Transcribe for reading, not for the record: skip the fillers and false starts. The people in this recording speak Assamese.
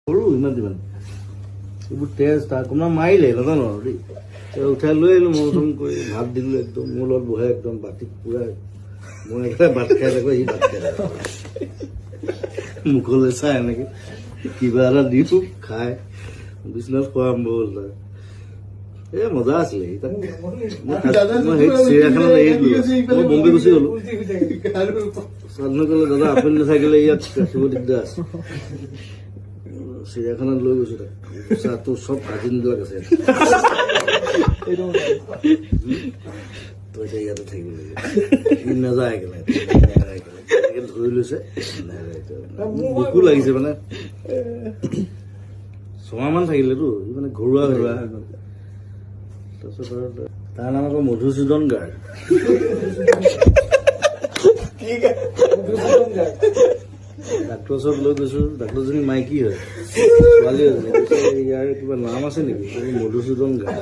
সৰু ইমান যিমান এইবোৰ তেজ তাৰ অকণমান মাৰিলে নাজানো আৰু দেই উঠাই লৈ আহিলোঁ মৌচম কৰি ভাত দিলোঁ একদম মোৰ লগত বহে একদম বাতিত পুৰা মই একেবাৰে ভাত খাই থাকোঁ সি ভাত খাই থাকোঁ মুখলৈ চাই এনেকৈ কিবা এটা দিছোঁ খাই বিচনাত খোৱা আৰম্ভ হ'ল তাৰ এই মজা আছিলে মই সেই চিৰিয়াখানাত এৰি দিলোঁ মই বম্বে গুচি গ'লোঁ সাধনে ক'লে দাদা আপুনি নাথাকিলে ইয়াত ৰাখিব দিগদাৰ আছে চিৰিয়াখানাত লৈ গৈছো তাক তোৰ চব কাজিনবিলাক আছে তই এতিয়া ইয়াতে থাকিব লাগে নাযায় একেবাৰে ধৰি লৈছে বুকু লাগিছে মানে 6 মাহ থাকিলেতো মানে ঘৰুৱা ঘৰুৱা হৈ গ'ল তাৰপিছত তাৰ নাম আকৌ মধুসূদন গাৰ্গ ডাক্তৰ ওচৰত লৈ গৈছো ডাক্তৰজনী মাইকী হয় ছোৱালী হয় ইয়াৰ কিবা নাম আছে নেকি মধুসূদন গাৰ্গ